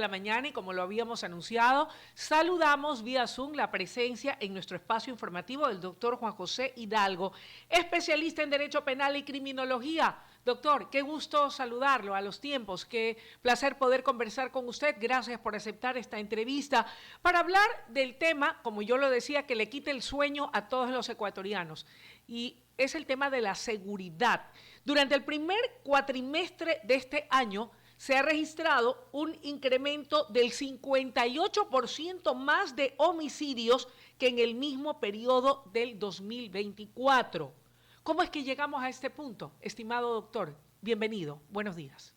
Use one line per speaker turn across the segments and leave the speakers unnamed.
la mañana y como lo habíamos anunciado, saludamos vía Zoom la presencia en nuestro espacio informativo del doctor Juan José Hidalgo, especialista en Derecho Penal y Criminología. Doctor, qué gusto saludarlo a los tiempos, qué placer poder conversar con usted. Gracias por aceptar esta entrevista para hablar del tema, como yo lo decía, que le quite el sueño a todos los ecuatorianos. Y es el tema de la seguridad. Durante el primer cuatrimestre de este año se ha registrado un incremento del 58% más de homicidios que en el mismo periodo del 2024. ¿Cómo es que llegamos a este punto, estimado doctor? Bienvenido, buenos días.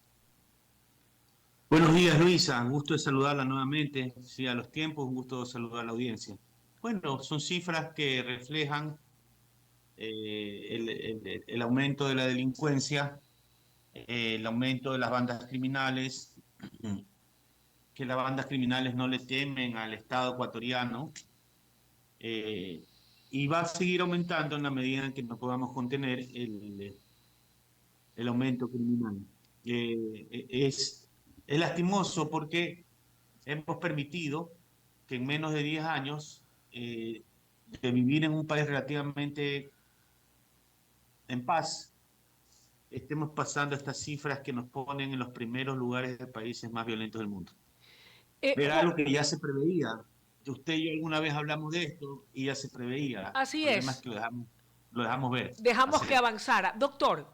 Buenos días, Luisa. Un gusto de saludarla nuevamente. Sí, a los tiempos, un gusto de saludar a la audiencia. Bueno, son cifras que reflejan el aumento de la delincuencia, el aumento de las bandas criminales, que las bandas criminales no le temen al Estado ecuatoriano, eh, y va a seguir aumentando en la medida en que no podamos contener el aumento criminal. Es lastimoso porque hemos permitido que en menos de 10 años de vivir en un país relativamente en paz, estemos pasando estas cifras que nos ponen en los primeros lugares de países más violentos del mundo. Era algo que ya se preveía. Usted y yo alguna vez hablamos de esto y ya se preveía. El
Así
problema es
es.
que lo dejamos ver.
Dejamos que
Hacer.
avanzara. Doctor,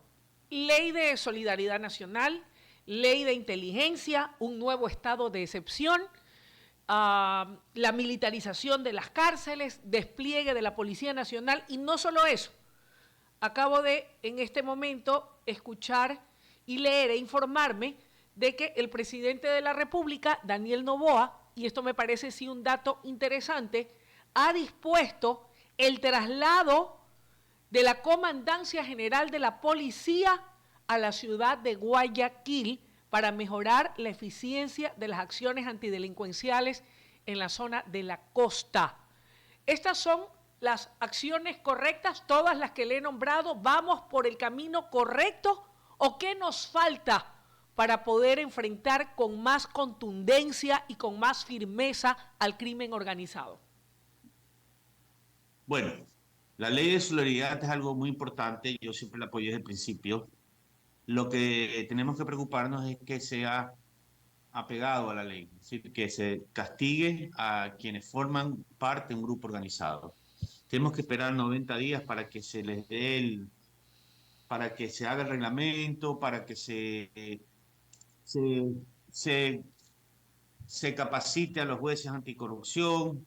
ley de solidaridad nacional, ley de inteligencia, un nuevo estado de excepción, la militarización de las cárceles, despliegue de la Policía Nacional y no solo eso. Acabo de, en este momento, escuchar y leer e informarme de que el presidente de la República, Daniel Noboa, y esto me parece sí un dato interesante, ha dispuesto el traslado de la Comandancia General de la Policía a la ciudad de Guayaquil para mejorar la eficiencia de las acciones antidelincuenciales en la zona de la costa. Estas son las acciones correctas, todas las que le he nombrado. ¿Vamos por el camino correcto o qué nos falta para poder enfrentar con más contundencia y con más firmeza al crimen organizado?
Bueno, la ley de solidaridad es algo muy importante. Yo siempre la apoyé desde el principio. Lo que tenemos que preocuparnos es que sea apegado a la ley, es decir, que se castigue a quienes forman parte de un grupo organizado. Tenemos que esperar 90 días para que se les dé para que se haga el reglamento, para que se, se, se capacite a los jueces anticorrupción,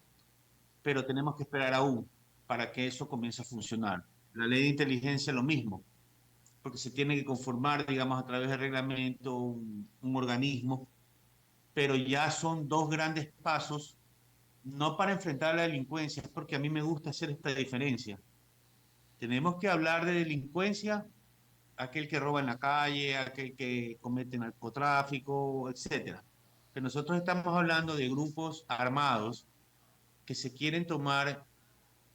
pero tenemos que esperar aún para que eso comience a funcionar. La ley de inteligencia lo mismo, porque se tiene que conformar, digamos, a través del reglamento, un organismo, pero ya son dos grandes pasos, no para enfrentar la delincuencia, porque a mí me gusta hacer esta diferencia. Tenemos que hablar de delincuencia, aquel que roba en la calle, aquel que comete narcotráfico, etcétera. Pero nosotros estamos hablando de grupos armados que se quieren tomar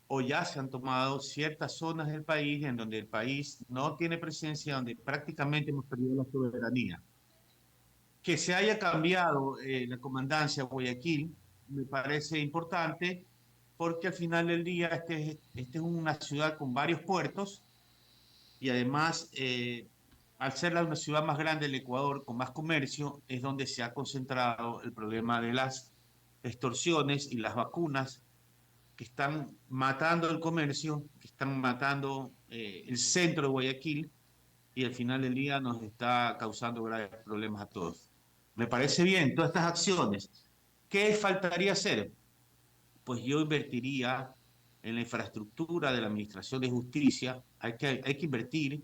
o ya se han tomado ciertas zonas del país en donde el país no tiene presencia, donde prácticamente hemos perdido la soberanía. Que se haya cambiado la comandancia a Guayaquil me parece importante porque al final del día este es una ciudad con varios puertos y además al ser una ciudad más grande del Ecuador con más comercio es donde se ha concentrado el problema de las extorsiones y las vacunas que están matando el comercio, que están matando el centro de Guayaquil y al final del día nos está causando graves problemas a todos. Me parece bien todas estas acciones. ¿Qué faltaría hacer? Pues yo invertiría en la infraestructura de la Administración de Justicia. Hay que invertir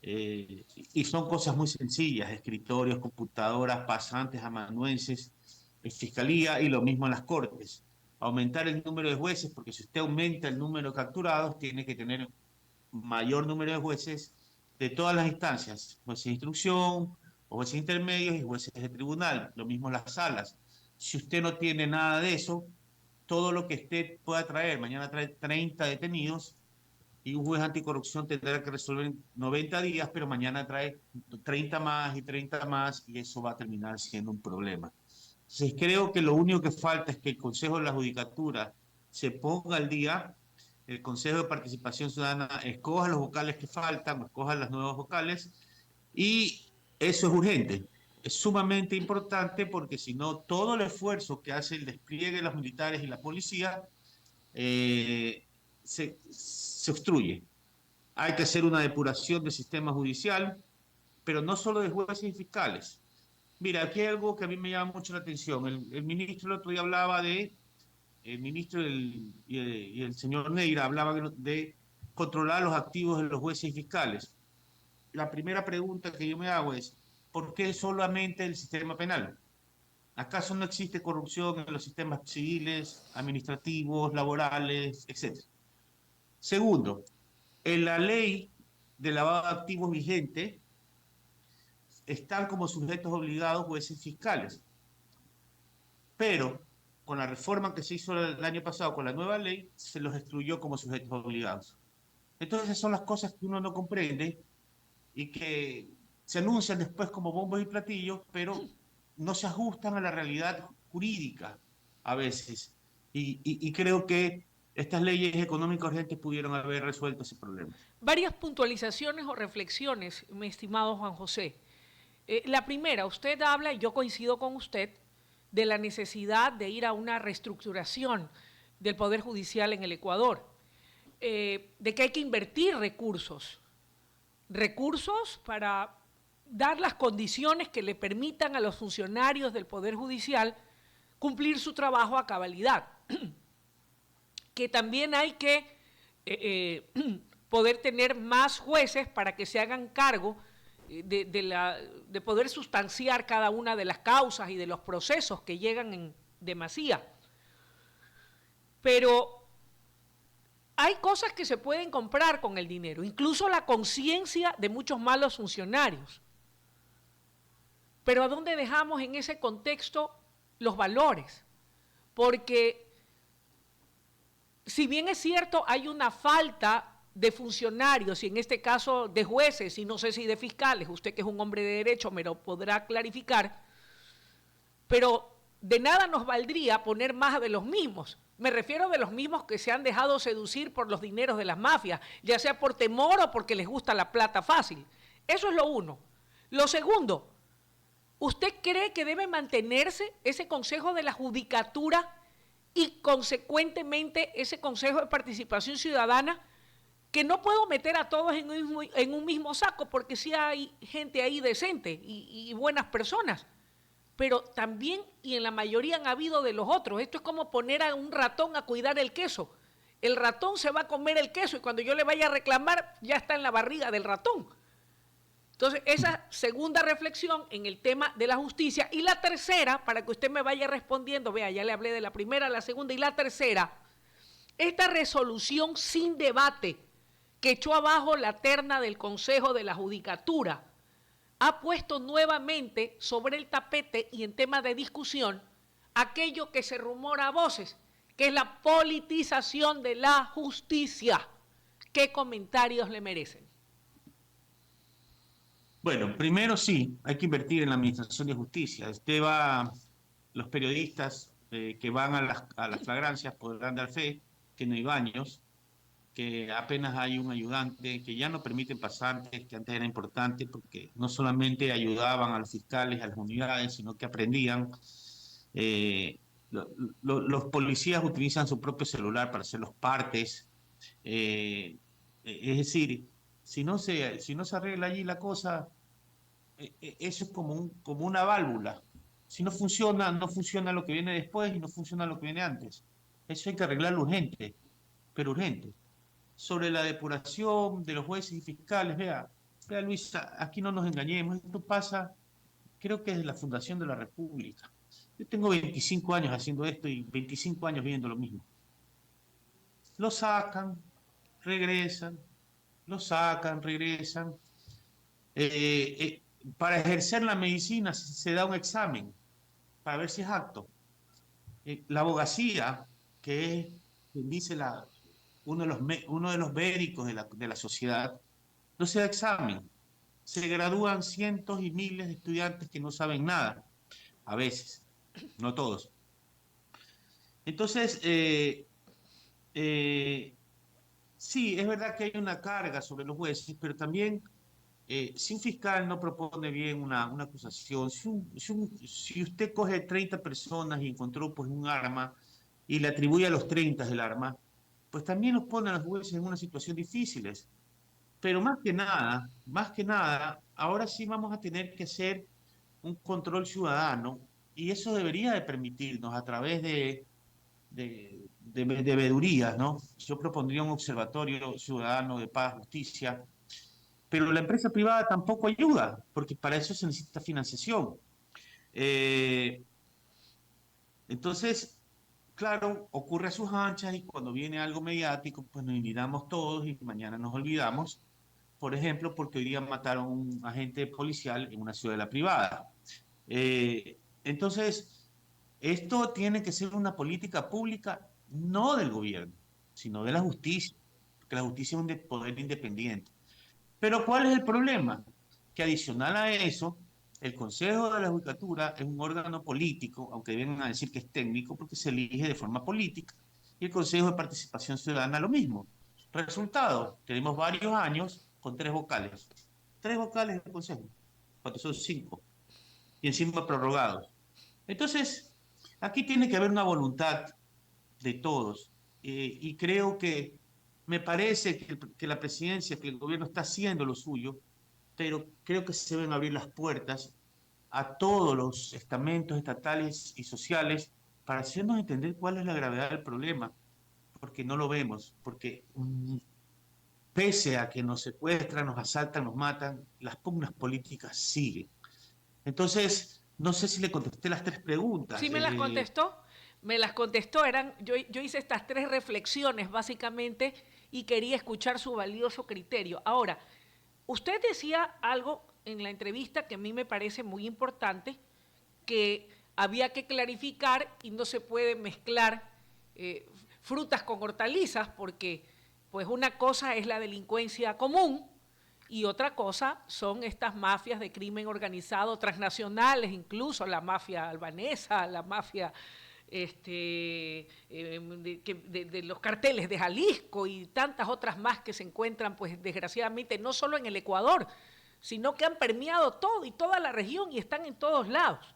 y son cosas muy sencillas, escritorios, computadoras, pasantes, amanuenses, en Fiscalía y lo mismo en las Cortes. Aumentar el número de jueces, porque si usted aumenta el número de capturados, tiene que tener mayor número de jueces de todas las instancias, jueces de instrucción, jueces intermedios y jueces de tribunal, lo mismo las salas. Si usted no tiene nada de eso, todo lo que usted pueda traer, mañana trae 30 detenidos y un juez anticorrupción tendrá que resolver en 90 días, pero mañana trae 30 más y 30 más y eso va a terminar siendo un problema. Entonces creo que lo único que falta es que el Consejo de la Judicatura se ponga al día, el Consejo de Participación Ciudadana escoja los vocales que faltan, escoja las nuevas vocales, y eso es urgente. Es sumamente importante porque si no, todo el esfuerzo que hace el despliegue de los militares y la policía se obstruye. Hay que hacer una depuración del sistema judicial, pero no solo de jueces y fiscales. Mira, aquí hay algo que a mí me llama mucho la atención. El ministro el otro día hablaba de, el ministro y el señor Neira hablaban de controlar los activos de los jueces y fiscales. La primera pregunta que yo me hago es, ¿por qué solamente el sistema penal? ¿Acaso no existe corrupción en los sistemas civiles, administrativos, laborales, etcétera? Segundo, en la ley de lavado de activos vigente están como sujetos obligados jueces fiscales, pero con la reforma que se hizo el año pasado, con la nueva ley, se los excluyó como sujetos obligados. Entonces son las cosas que uno no comprende y que se anuncian después como bombos y platillos, pero no se ajustan a la realidad jurídica a veces. Y creo que estas leyes económicas urgentes pudieron haber resuelto ese problema.
Varias puntualizaciones o reflexiones, mi estimado Juan José. La primera, usted habla, y yo coincido con usted, de la necesidad de ir a una reestructuración del Poder Judicial en el Ecuador, de que hay que invertir recursos para dar las condiciones que le permitan a los funcionarios del Poder Judicial cumplir su trabajo a cabalidad. Que también hay que poder tener más jueces para que se hagan cargo de poder sustanciar cada una de las causas y de los procesos que llegan en demasía. Pero hay cosas que se pueden comprar con el dinero, incluso la conciencia de muchos malos funcionarios. Pero ¿a dónde dejamos en ese contexto los valores? Porque si bien es cierto, hay una falta de funcionarios, y en este caso de jueces, y no sé si de fiscales, usted que es un hombre de derecho me lo podrá clarificar, pero de nada nos valdría poner más de los mismos. Me refiero de los mismos que se han dejado seducir por los dineros de las mafias, ya sea por temor o porque les gusta la plata fácil. Eso es lo uno. Lo segundo, ¿usted cree que debe mantenerse ese Consejo de la Judicatura y consecuentemente ese Consejo de Participación Ciudadana? Que no puedo meter a todos en un mismo saco, porque sí hay gente ahí decente y buenas personas, pero también y en la mayoría han habido de los otros. Esto es como poner a un ratón a cuidar el queso. El ratón se va a comer el queso y cuando yo le vaya a reclamar ya está en la barriga del ratón. Entonces, esa segunda reflexión en el tema de la justicia. Y la tercera, para que usted me vaya respondiendo, vea, ya le hablé de la primera, la segunda y la tercera, esta resolución sin debate que echó abajo la terna del Consejo de la Judicatura, ha puesto nuevamente sobre el tapete y en tema de discusión aquello que se rumora a voces, que es la politización de la justicia. ¿Qué comentarios le merecen?
Bueno, primero sí, hay que invertir en la administración de justicia. Los periodistas que van a las flagrancias podrán dar fe que no hay baños, que apenas hay un ayudante, que ya no permiten pasantes, que antes era importante porque no solamente ayudaban a los fiscales, a las unidades, sino que aprendían. Eh, los policías utilizan su propio celular para hacer los partes. Es decir, si no se arregla allí la cosa, eso es como una válvula. Si no funciona, no funciona lo que viene después y no funciona lo que viene antes. Eso hay que arreglarlo urgente, pero urgente. Sobre la depuración de los jueces y fiscales, vea Luisa, aquí no nos engañemos, esto pasa, creo que desde la fundación de la República. Yo tengo 25 años haciendo esto y 25 años viendo lo mismo. Lo sacan, regresan, lo sacan, regresan. Para ejercer la medicina se da un examen para ver si es apto. La abogacía, que es, dice uno de los médicos de la sociedad, no se da examen. Se gradúan cientos y miles de estudiantes que no saben nada, a veces. no todos. Entonces, eh, sí, es verdad que hay una carga sobre los jueces, pero también si un fiscal no propone bien una acusación, si usted coge 30 personas y encontró pues un arma y le atribuye a los 30 el arma, pues también los pone a los jueces en una situación difícil. Pero más que nada, ahora sí vamos a tener que hacer un control ciudadano y eso debería de permitirnos a través de veedurías, ¿no? Yo propondría un observatorio ciudadano de paz, justicia, pero la empresa privada tampoco ayuda, porque para eso se necesita financiación. Eh, entonces, claro, ocurre a sus anchas y cuando viene algo mediático, pues nos indignamos todos y mañana nos olvidamos, por ejemplo, porque hoy día mataron a un agente policial en una ciudad privada. Entonces, esto tiene que ser una política pública no del gobierno, sino de la justicia, porque la justicia es un poder independiente. Pero ¿cuál es el problema? Que adicional a eso, el Consejo de la Judicatura es un órgano político, aunque vengan a decir que es técnico, porque se elige de forma política, y el Consejo de Participación Ciudadana lo mismo. Resultado, tenemos varios años con tres vocales del Consejo, cuando son cinco, y encima prorrogados. Entonces, aquí tiene que haber una voluntad de todos. Y creo que me parece que la presidencia, que el gobierno está haciendo lo suyo, pero creo que se deben abrir las puertas a todos los estamentos estatales y sociales para hacernos entender cuál es la gravedad del problema, porque no lo vemos, porque pese a que nos secuestran, nos asaltan, nos matan, las pugnas políticas siguen. Entonces, no sé si le contesté las tres
Sí
preguntas.
me las contestó, yo hice estas tres reflexiones básicamente y quería escuchar su valioso criterio. Ahora, usted decía algo en la entrevista que a mí me parece muy importante, que había que clarificar y no se puede mezclar frutas con hortalizas porque pues una cosa es la delincuencia común y otra cosa son estas mafias de crimen organizado transnacionales, incluso la mafia albanesa, la mafia de los carteles de Jalisco y tantas otras más que se encuentran, pues desgraciadamente, no solo en el Ecuador, sino que han permeado todo y toda la región y están en todos lados.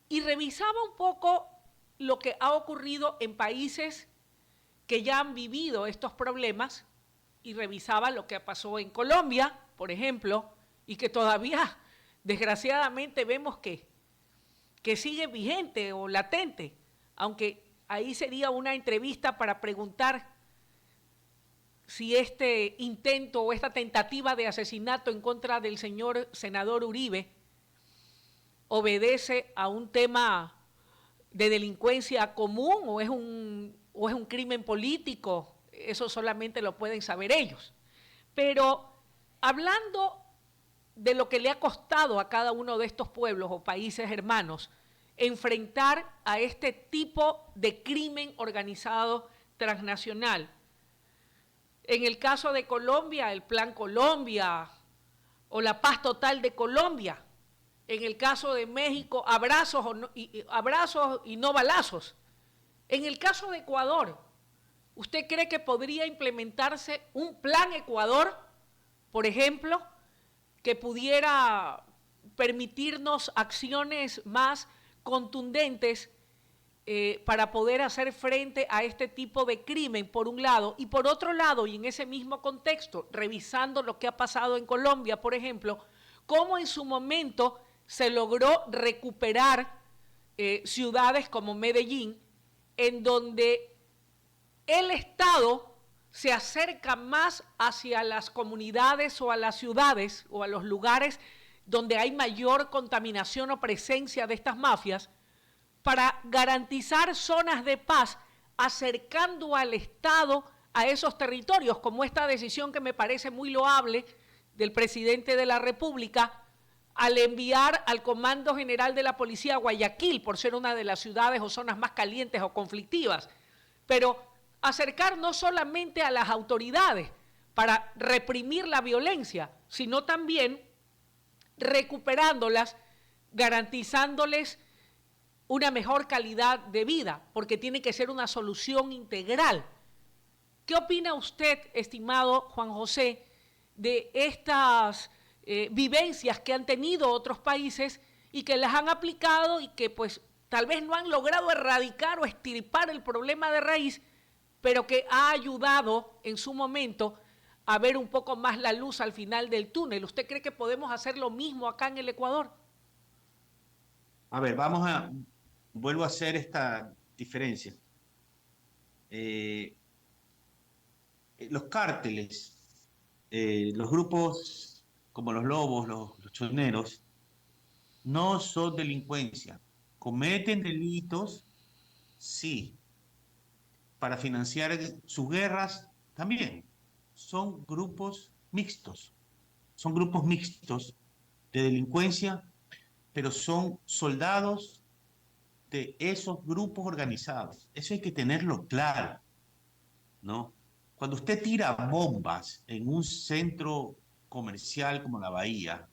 Y revisaba un poco lo que ha ocurrido en países que ya han vivido estos problemas y revisaba lo que pasó en Colombia, por ejemplo, y que todavía, desgraciadamente, vemos que sigue vigente o latente, aunque ahí sería una entrevista para preguntar si este intento o esta tentativa de asesinato en contra del señor senador Uribe obedece a un tema de delincuencia común o es un crimen político. Eso solamente lo pueden saber ellos. Pero hablando de lo que le ha costado a cada uno de estos pueblos o países hermanos enfrentar a este tipo de crimen organizado transnacional. En el caso de Colombia, el Plan Colombia o la paz total de Colombia. En el caso de México, abrazos y no balazos. En el caso de Ecuador, ¿usted cree que podría implementarse un plan Ecuador, por ejemplo, que pudiera permitirnos acciones más contundentes para poder hacer frente a este tipo de crimen, por un lado, y por otro lado, y en ese mismo contexto, revisando lo que ha pasado en Colombia, por ejemplo, cómo en su momento se logró recuperar ciudades como Medellín, en donde el Estado se acerca más hacia las comunidades o a las ciudades o a los lugares donde hay mayor contaminación o presencia de estas mafias para garantizar zonas de paz, acercando al Estado a esos territorios, como esta decisión que me parece muy loable del presidente de la República al enviar al Comando General de la Policía a Guayaquil, por ser una de las ciudades o zonas más calientes o conflictivas, pero acercar no solamente a las autoridades para reprimir la violencia, sino también recuperándolas garantizándoles una mejor calidad de vida, porque tiene que ser una solución integral. ¿Qué opina usted, estimado Juan José, de estas vivencias que han tenido otros países y que las han aplicado y que pues tal vez no han logrado erradicar o extirpar el problema de raíz, pero que ha ayudado en su momento a ver un poco más la luz al final del túnel? ¿Usted cree que podemos hacer lo mismo acá en el Ecuador?
A ver, vuelvo a hacer esta diferencia. Los cárteles, los grupos como los lobos, los choneros, no son delincuencia. Cometen delitos, sí, para financiar sus guerras también. Son grupos mixtos. Son grupos mixtos de delincuencia, pero son soldados de esos grupos organizados. Eso hay que tenerlo claro, ¿no? Cuando usted tira bombas en un centro comercial como la Bahía,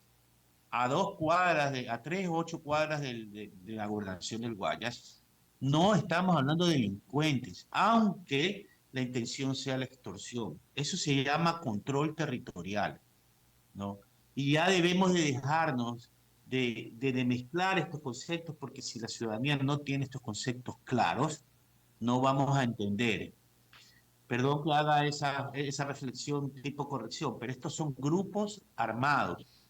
a 2 cuadras, a 3 u 8 cuadras de la gobernación del Guayas, no estamos hablando de delincuentes, aunque la intención sea la extorsión. Eso se llama control territorial, ¿no? Y ya debemos de dejarnos de mezclar estos conceptos, porque si la ciudadanía no tiene estos conceptos claros, no vamos a entender. Perdón que haga esa reflexión tipo corrección, pero estos son grupos armados.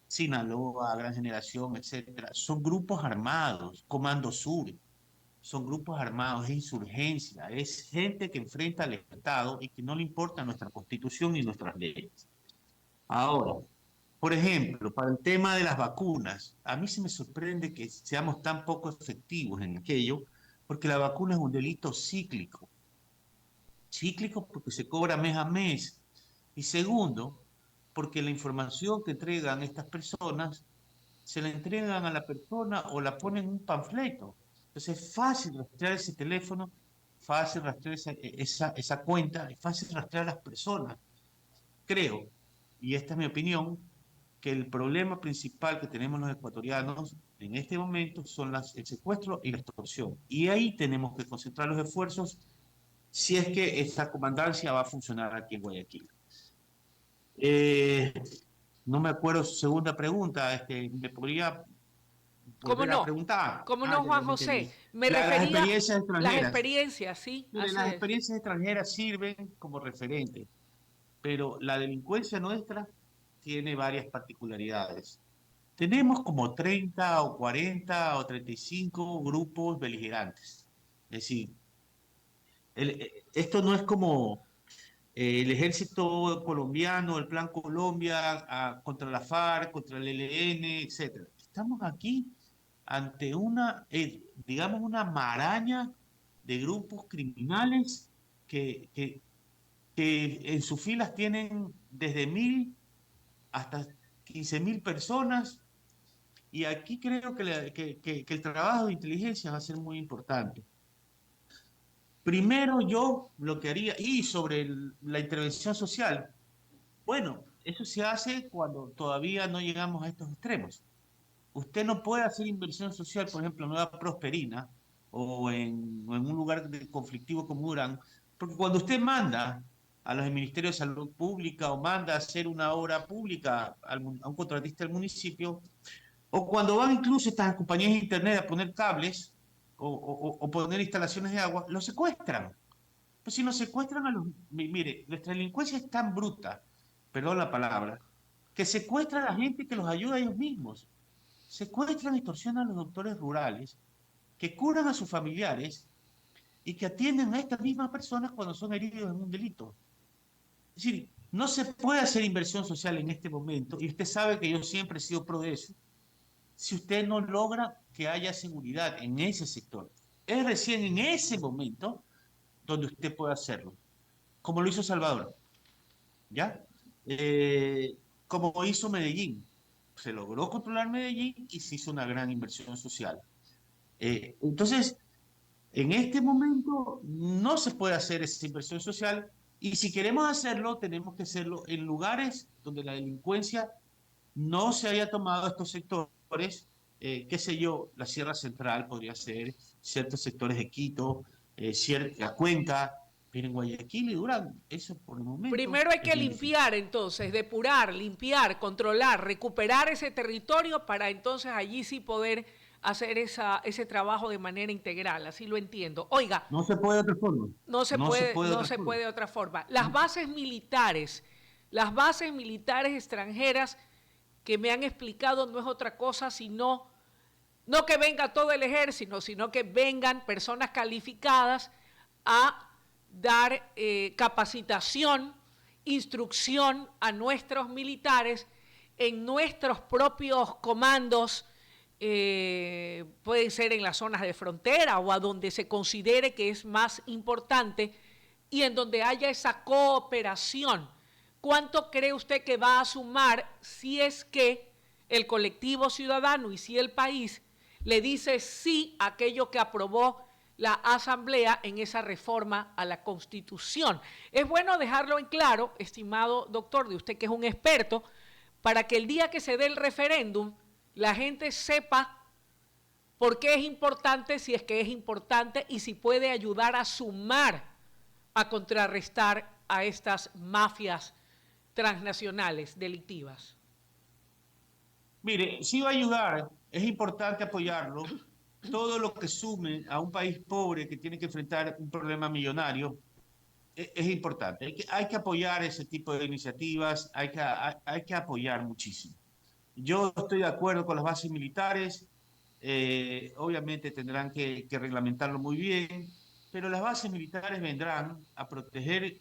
Sinaloa, Gran Generación, etcétera, son grupos armados. Comando Sur, son grupos armados, es insurgencia, es gente que enfrenta al Estado y que no le importa nuestra constitución ni nuestras leyes. Ahora, por ejemplo, para el tema de las vacunas, a mí se me sorprende que seamos tan poco efectivos en aquello, porque la vacuna es un delito cíclico. Cíclico porque se cobra mes a mes. Y segundo, porque la información que entregan estas personas se la entregan a la persona o la ponen en un panfleto. Entonces es fácil rastrear ese teléfono, fácil rastrear esa cuenta, es fácil rastrear a las personas. Creo, y esta es mi opinión, que el problema principal que tenemos los ecuatorianos en este momento son el secuestro y la extorsión. Y ahí tenemos que concentrar los esfuerzos si es que esta comandancia va a funcionar aquí en Guayaquil. Eh, no me acuerdo su segunda pregunta, ¿me podría
¿Cómo
volver a
no?
preguntar?
¿Cómo
Ah,
no,
ya
Juan
me entendí.
José? Me
Las
refería a
experiencias
las
extranjeras.
experiencias, sí,
Mire,
así
las
es.
experiencias extranjeras sirven como referente, pero la delincuencia nuestra tiene varias particularidades. Tenemos como 30 o 40 o 35 grupos beligerantes. Es decir, esto no es como el ejército colombiano, el Plan Colombia, contra la FARC, contra el ELN, etcétera. Estamos aquí ante digamos, una maraña de grupos criminales que en sus filas tienen desde 1.000 hasta 15.000 personas, y aquí creo que el trabajo de inteligencia va a ser muy importante. Primero yo lo que haría, y sobre la intervención social, bueno, eso se hace cuando todavía no llegamos a estos extremos. Usted no puede hacer inversión social, por ejemplo, en Nueva Prosperina o en un lugar conflictivo como Durán, porque cuando usted manda a los ministerios de Salud Pública o manda a hacer una obra pública a un contratista del municipio, o cuando van incluso estas compañías de internet a poner cables o poner instalaciones de agua, los secuestran. Pues si nos secuestran a los... Mire, nuestra delincuencia es tan bruta, perdón la palabra, que secuestra a la gente que los ayuda a ellos mismos. Secuestran y extorsionan a los doctores rurales, que curan a sus familiares y que atienden a estas mismas personas cuando son heridos en un delito. Es decir, no se puede hacer inversión social en este momento, y usted sabe que yo siempre he sido pro de eso, si usted no logra que haya seguridad en ese sector. Es recién en ese momento donde usted puede hacerlo, como lo hizo Salvador, ¿ya? Como hizo Medellín. Se logró controlar Medellín y se hizo una gran inversión social. Entonces, en este momento no se puede hacer esa inversión social, y si queremos hacerlo, tenemos que hacerlo en lugares donde la delincuencia no se haya tomado estos sectores qué sé yo, la Sierra Central podría ser, ciertos sectores de Quito, cierta Cuenca, pero en Guayaquil y Durán, eso por el momento
Primero hay
es
que
bien difícil.
limpiar entonces, depurar, limpiar, controlar, recuperar ese territorio para entonces allí sí poder hacer ese trabajo de manera integral, así lo entiendo. Oiga,
No se puede de otra forma,
no se
no se
puede,
puede de
no
otra
se
forma.
puede de otra forma.
¿No?
Las bases militares extranjeras que me han explicado no es otra cosa sino no que venga todo el ejército, sino que vengan personas calificadas a dar capacitación, instrucción a nuestros militares en nuestros propios comandos, pueden ser en las zonas de frontera o a donde se considere que es más importante y en donde haya esa cooperación. ¿Cuánto cree usted que va a sumar si es que el colectivo ciudadano y si el país le dice sí a aquello que aprobó la Asamblea en esa reforma a la Constitución? Es bueno dejarlo en claro, estimado doctor, de usted que es un experto, para que el día que se dé el referéndum la gente sepa por qué es importante, si es que es importante y si puede ayudar a sumar, a contrarrestar a estas mafias transnacionales delictivas.
Mire, sí va a ayudar, es importante apoyarlo. Todo lo que sume a un país pobre que tiene que enfrentar un problema millonario es importante. Hay que apoyar ese tipo de iniciativas, hay que apoyar muchísimo. Yo estoy de acuerdo con las bases militares, obviamente tendrán que reglamentarlo muy bien, pero las bases militares vendrán a proteger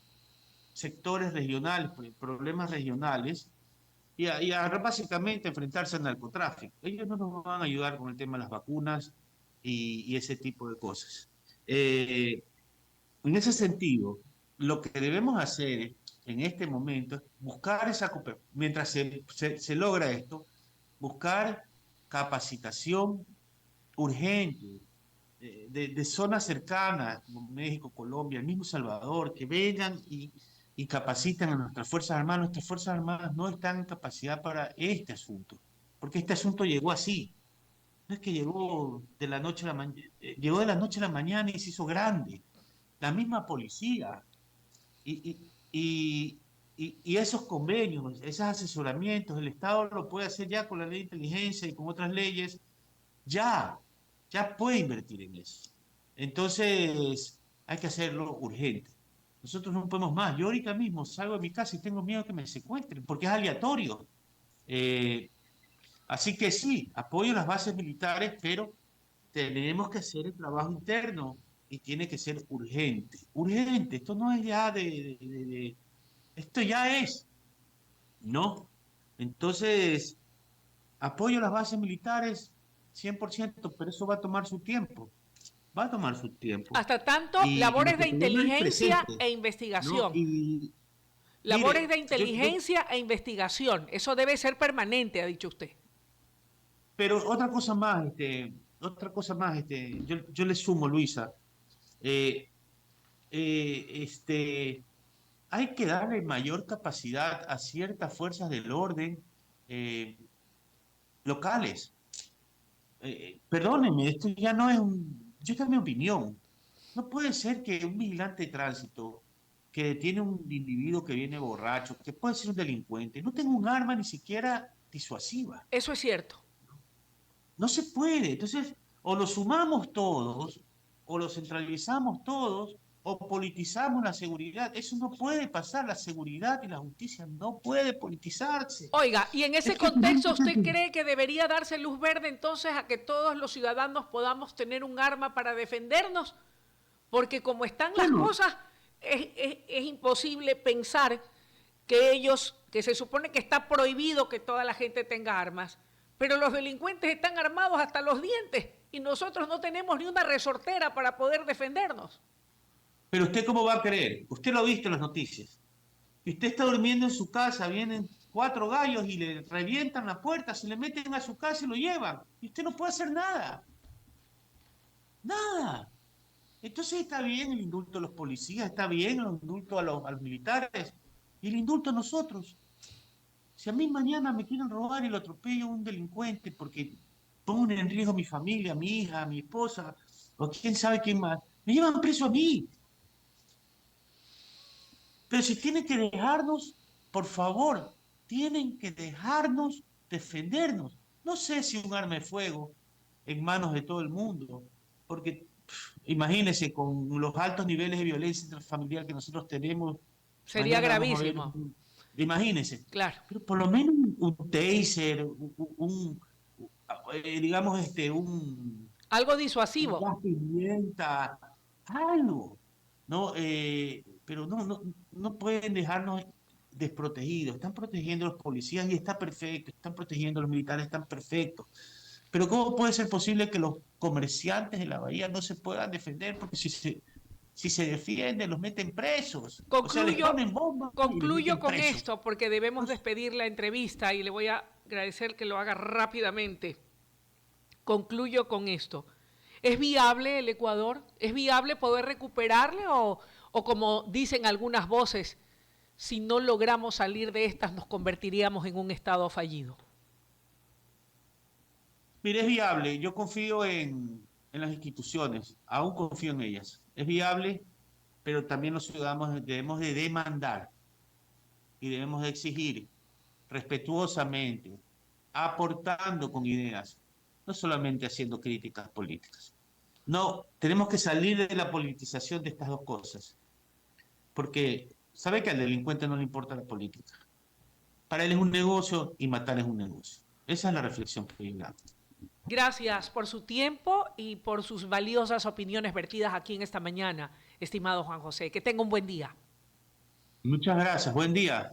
sectores regionales, problemas regionales, y a básicamente enfrentarse al narcotráfico. Ellos no nos van a ayudar con el tema de las vacunas y ese tipo de cosas. Eh, en ese sentido, lo que debemos hacer en este momento es buscar esa cooperación, mientras se logra esto, buscar capacitación urgente de zonas cercanas, como México, Colombia, el mismo Salvador, que vengan y capaciten a nuestras Fuerzas Armadas. Nuestras Fuerzas Armadas no están en capacidad para este asunto, porque este asunto llegó así. No es que llegó de la noche a la mañana, llegó de la noche a la mañana y se hizo grande. La misma policía y esos convenios, esos asesoramientos, el Estado lo puede hacer ya con la ley de inteligencia y con otras leyes, ya, ya puede invertir en eso. Entonces, hay que hacerlo urgente. Nosotros no podemos más. Yo ahorita mismo salgo de mi casa y tengo miedo que me secuestren porque es aleatorio. Eh, Así que sí, apoyo las bases militares, pero tenemos que hacer el trabajo interno y tiene que ser urgente. Urgente, esto no es ya esto ya es, ¿no? Entonces, apoyo las bases militares 100%, pero eso va a tomar su tiempo, va a tomar su tiempo.
Hasta tanto,
Y lo
labores
que
de
tenemos es
inteligencia
presente,
e
¿no?
investigación.
Y
Labores
mire,
de inteligencia e investigación. Eso debe ser permanente, ha dicho usted.
pero otra cosa más, yo le sumo, Luisa, eh, hay que darle mayor capacidad a ciertas fuerzas del orden eh, locales. Perdónenme, esto ya no es yo esta es mi opinión. No puede ser que un vigilante de tránsito que detiene a un individuo que viene borracho, que puede ser un delincuente, no tenga un arma ni siquiera disuasiva.
Eso es cierto.
No se puede. Entonces, o lo sumamos todos, o lo centralizamos todos, o politizamos la seguridad. Eso no puede pasar. La seguridad y la justicia no puede politizarse.
Oiga, y en ese
Es que tenemos
contexto,
que
¿usted
ser-
cree que debería darse luz verde entonces a que todos los ciudadanos podamos tener un arma para defendernos? Porque como están las
Bueno,
cosas, es imposible pensar que ellos, que se supone que está prohibido que toda la gente tenga armas, pero los delincuentes están armados hasta los dientes y nosotros no tenemos ni una resortera para poder defendernos.
pero usted cómo va a creer. Usted lo ha visto en las noticias. Y usted está durmiendo en su casa, vienen cuatro gallos y le revientan la puerta, se le meten a su casa y lo llevan. Y usted no puede hacer nada. Nada. Entonces está bien el indulto a los policías, está bien el indulto a los militares y el indulto a nosotros. Si a mí mañana me quieren robar y lo atropello a un delincuente ponen en riesgo a mi familia, a mi hija, a mi esposa, o quién sabe quién más, me llevan preso a mí. Pero si tienen que dejarnos, por favor, tienen que dejarnos defendernos. No sé si un arma de fuego en manos de todo el mundo, porque imagínense, con los altos niveles de violencia intrafamiliar que nosotros tenemos,
Sería
mañana vamos a ver,
gravísimo.
imagínense,
Claro.
pero por lo menos un taser, digamos,
Algo
un
disuasivo.
gas pimienta, algo, ¿no? Pero no pueden dejarnos desprotegidos. Están protegiendo a los policías y está perfecto, están protegiendo a los militares, están perfectos. Pero ¿cómo puede ser posible que los comerciantes de la bahía no se puedan defender? Porque si se defienden, los meten presos. O sea, les
Concluyo,
ponen bombas y les
concluyo
meten
con
presos.
esto porque debemos despedir la entrevista y le voy a agradecer que lo haga rápidamente. Concluyo con esto. ¿Es viable el Ecuador? ¿Es viable poder recuperarle o como dicen algunas voces, si no logramos salir de estas nos convertiríamos en un Estado fallido?
Mire, es viable. Yo confío en las instituciones, aún confío en ellas. Es viable, pero también los ciudadanos debemos de demandar y debemos de exigir respetuosamente, aportando con ideas, no solamente haciendo críticas políticas. No, tenemos que salir de la politización de estas dos cosas, porque sabe que al delincuente no le importa la política. Para él es un negocio y matar es un negocio. Esa es la reflexión que yo hago.
Gracias por su tiempo y por sus valiosas opiniones vertidas aquí en esta mañana, estimado Juan José. Que tenga un buen día.
Muchas gracias, buen día.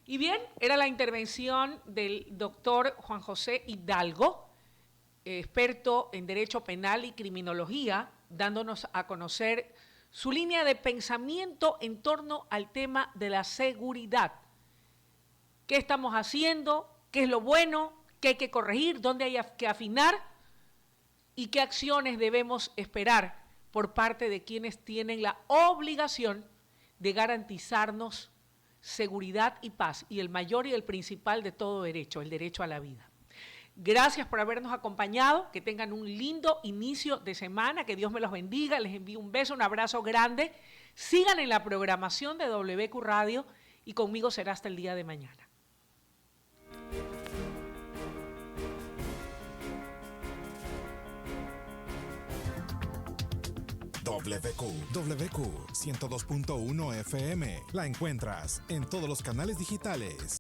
Y bien, era la intervención del doctor Juan José Hidalgo, experto en Derecho Penal y Criminología, dándonos a conocer su línea de pensamiento en torno al tema de la seguridad. ¿Qué estamos haciendo? ¿Qué es lo bueno? ¿Qué hay que corregir? ¿Dónde hay que afinar? ¿Y qué acciones debemos esperar por parte de quienes tienen la obligación de garantizarnos seguridad y paz, y el mayor y el principal de todo derecho, el derecho a la vida? Gracias por habernos acompañado, que tengan un lindo inicio de semana, que Dios me los bendiga, les envío un beso, un abrazo grande, sigan en la programación de WQ Radio y conmigo será hasta el día de mañana.
WQ 102.1 FM. La encuentras en todos los canales digitales.